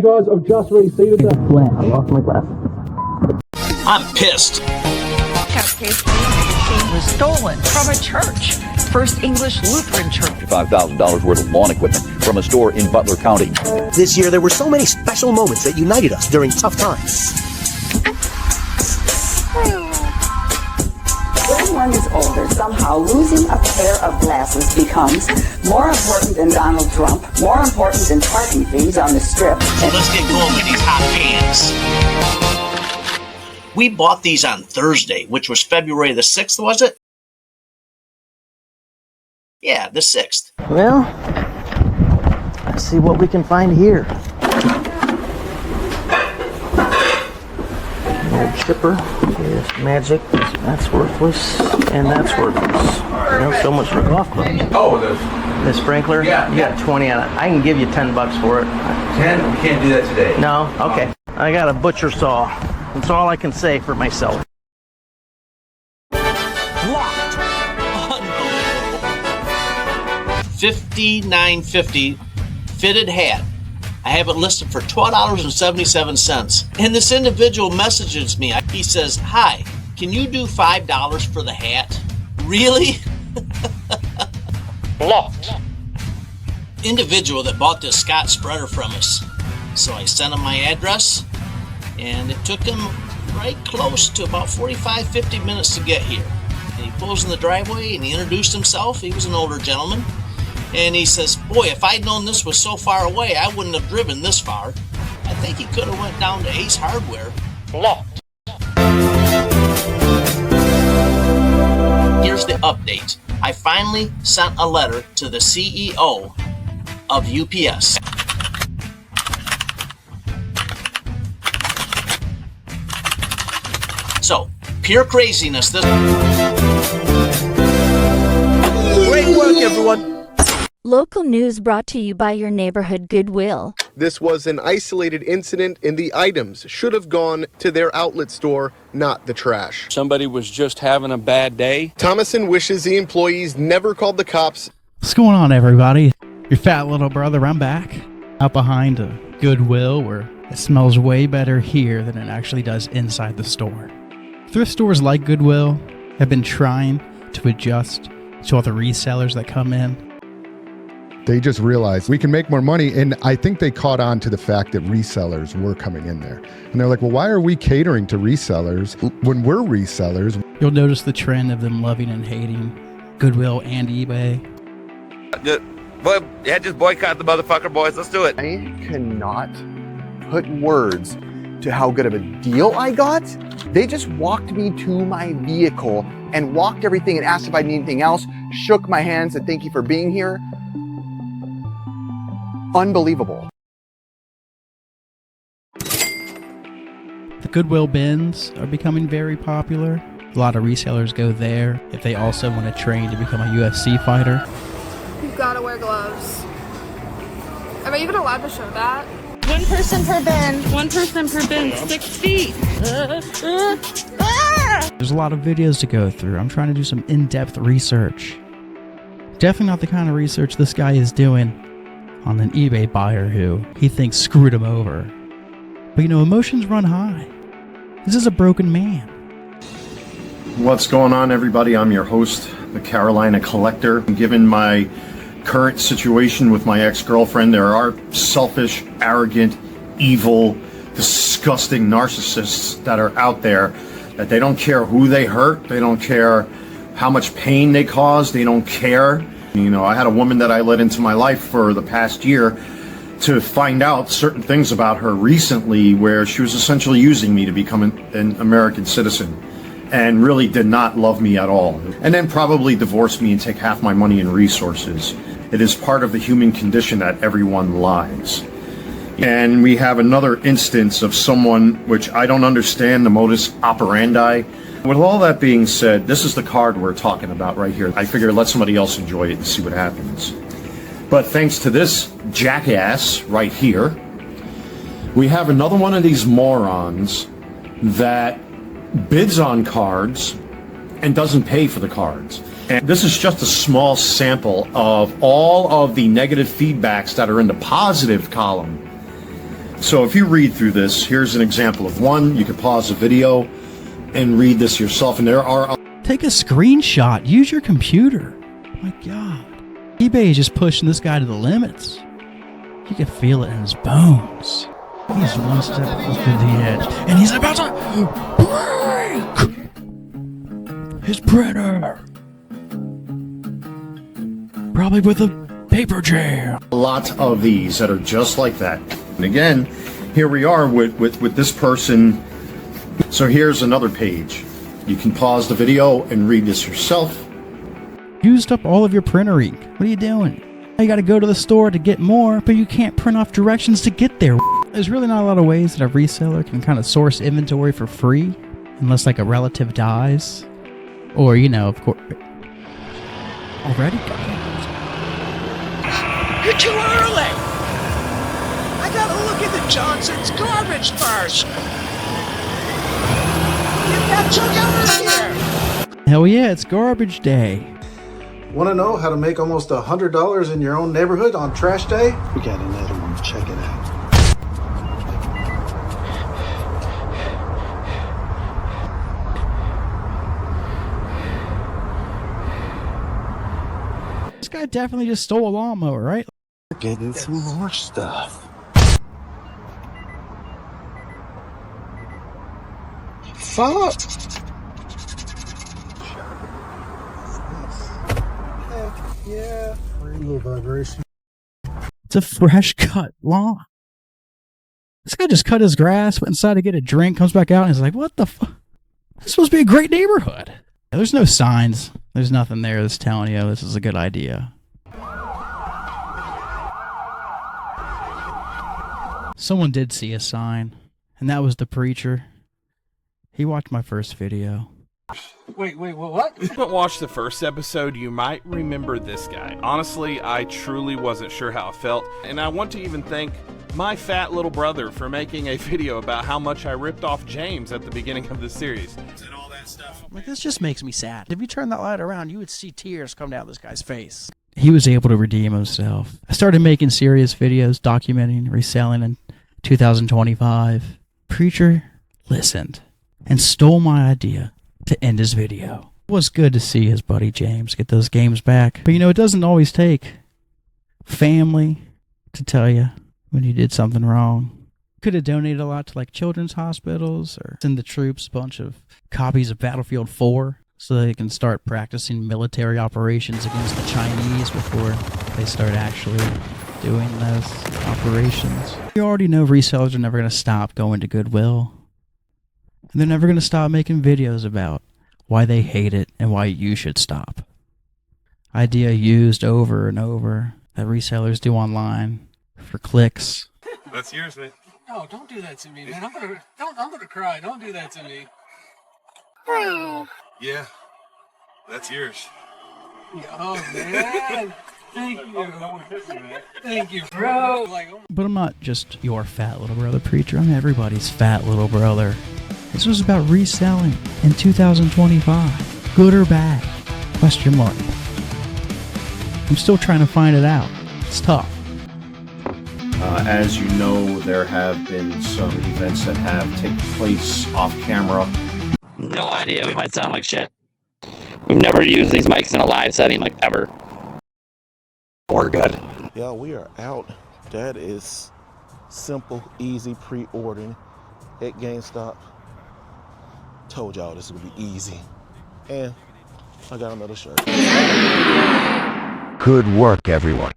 guys have just received that. I lost my glass. I'm pissed. Case was stolen from a church. First English Lutheran Church. $5,000 worth of lawn equipment from a store in Butler County. This year, there were so many special moments that united us during tough times. When one is older, somehow losing a pair of glasses becomes more important than Donald Trump, more important than parking fees on the strip. So let's get going with these hot pants. We bought these on Thursday, which was February the 6th, was it? Yeah, the 6th. Well, let's see what we can find here. Old chipper. Here's magic. That's worthless. And that's worthless. You know, so much for golf clubs. Oh, the sprinkler? Yeah. You got 20 on it. I can give you $10 for it. 10? We can't do that today. No? Okay. I got a butcher saw. That's all I can say for myself. Locked. Unbelievable. $59.50 fitted hat. I have it listed for $12.77. And this individual messages me. He says, "Hi, can you do $5 for the hat?" Really? Locked. Individual that bought this Scott spreader from us. So I sent him my address, and it took him right close to about 45-50 minutes to get here. And he pulls in the driveway and he introduced himself. He was an older gentleman. And he says, "Boy, if I'd known this was so far away, I wouldn't have driven this far." I think he could have went down to Ace Hardware. Locked. Here's the update. I finally sent a letter to the CEO of UPS. So, pure craziness. Great work, everyone. Local news brought to you by your neighborhood Goodwill. This was an isolated incident, and the items should have gone to their outlet store, not the trash. Somebody was just having a bad day. Thomason wishes the employees never called the cops. What's going on, everybody? Your fat little brother, I'm back. Out behind a Goodwill where it smells way better here than it actually does inside the store. Thrift stores like Goodwill have been trying to adjust to all the resellers that come in. They just realized we can make more money, and I think they caught on to the fact that resellers were coming in there. And they're like, well, why are we catering to resellers when we're resellers? You'll notice the trend of them loving and hating Goodwill and eBay. Just boycott the motherfucker, boys. Let's do it. I cannot put words to how good of a deal I got. They just walked me to my vehicle and walked everything and asked if I need anything else, shook my hands and thank you for being here. Unbelievable. The Goodwill bins are becoming very popular. A lot of resellers go there if they also want to train to become a UFC fighter. You've got to wear gloves. Am I even allowed to show that? One person per bin. One person per bin. 6 feet. There's a lot of videos to go through. I'm trying to do some in-depth research. Definitely not the kind of research this guy is doing on an eBay buyer who he thinks screwed him over. But you know, emotions run high. This is a broken man. What's going on, everybody? I'm your host, the Carolina Collector. Given my current situation with my ex-girlfriend, there are selfish, arrogant, evil, disgusting narcissists that are out there that they don't care who they hurt, they don't care how much pain they cause, they don't care. You know, I had a woman that I let into my life for the past year to find out certain things about her recently where she was essentially using me to become an American citizen and really did not love me at all. And then probably divorce me and take half my money and resources. It is part of the human condition that everyone lies. And we have another instance of someone which I don't understand the modus operandi. With all that being said, this is the card we're talking about right here. I figure let somebody else enjoy it and see what happens. But thanks to this jackass right here, we have another one of these morons that bids on cards and doesn't pay for the cards. And this is just a small sample of all of the negative feedbacks that are in the positive column So if you read through this, here's an example of one. You could pause the video and read this yourself, and there are... Take a screenshot. Use your computer. My God. eBay is just pushing this guy to the limits. You can feel it in his bones. He's one step closer to the edge, and he's about to break his printer. Probably with a paper jam. Lots of these that are just like that. And again, here we are with this person. So here's another page. You can pause the video and read this yourself. Used up all of your printer ink. What are you doing? You gotta go to the store to get more, but you can't print off directions to get there. There's really not a lot of ways that a reseller can kind of source inventory for free, unless like a relative dies. Or, you know, of course... Already? You're too early! I gotta look at the Johnson's garbage first! Get that junk out of here! Hell yeah, it's garbage day. Want to know how to make almost $100 in your own neighborhood on trash day? We got another one. Check it out. This guy definitely just stole a lawnmower, right? We're getting some more stuff. Fuck! Yeah, little vibration. It's a fresh cut lawn. This guy just cut his grass, went inside to get a drink, comes back out, and is like, what the fuck? This is supposed to be a great neighborhood. There's no signs. There's nothing there that's telling you this is a good idea. Someone did see a sign, and that was the preacher. He watched my first video. Wait, what? If you haven't watched the first episode, you might remember this guy. Honestly, I truly wasn't sure how it felt, and I want to even thank my fat little brother for making a video about how much I ripped off James at the beginning of the series. And all that stuff. Like, this just makes me sad. If you turn that light around, you would see tears come down this guy's face. He was able to redeem himself. I started making serious videos documenting reselling in 2025. Preacher listened and stole my idea to end his video. It was good to see his buddy James get those games back. But you know, it doesn't always take family to tell you when you did something wrong. Could have donated a lot to like children's hospitals or send the troops a bunch of copies of Battlefield 4 so they can start practicing military operations against the Chinese before they start actually doing those operations. You already know resellers are never going to stop going to Goodwill. And they're never going to stop making videos about why they hate it and why you should stop. Idea used over and over that resellers do online for clicks. That's yours, man. No, don't do that to me, man. I'm gonna cry. Don't do that to me. Yeah, that's yours. Oh man. Thank you. Thank you, bro. But I'm not just your fat little brother preacher. I'm everybody's fat little brother. This was about reselling in 2025. Good or bad? Question mark. I'm still trying to find it out. It's tough. As you know, there have been some events that have taken place off camera. No idea. We might sound like shit. We've never used these mics in a live setting, like, ever. We're good. Yeah, we are out. That is simple, easy pre-ordering at GameStop. Told y'all this would be easy. And I got another shirt. Good work, everyone.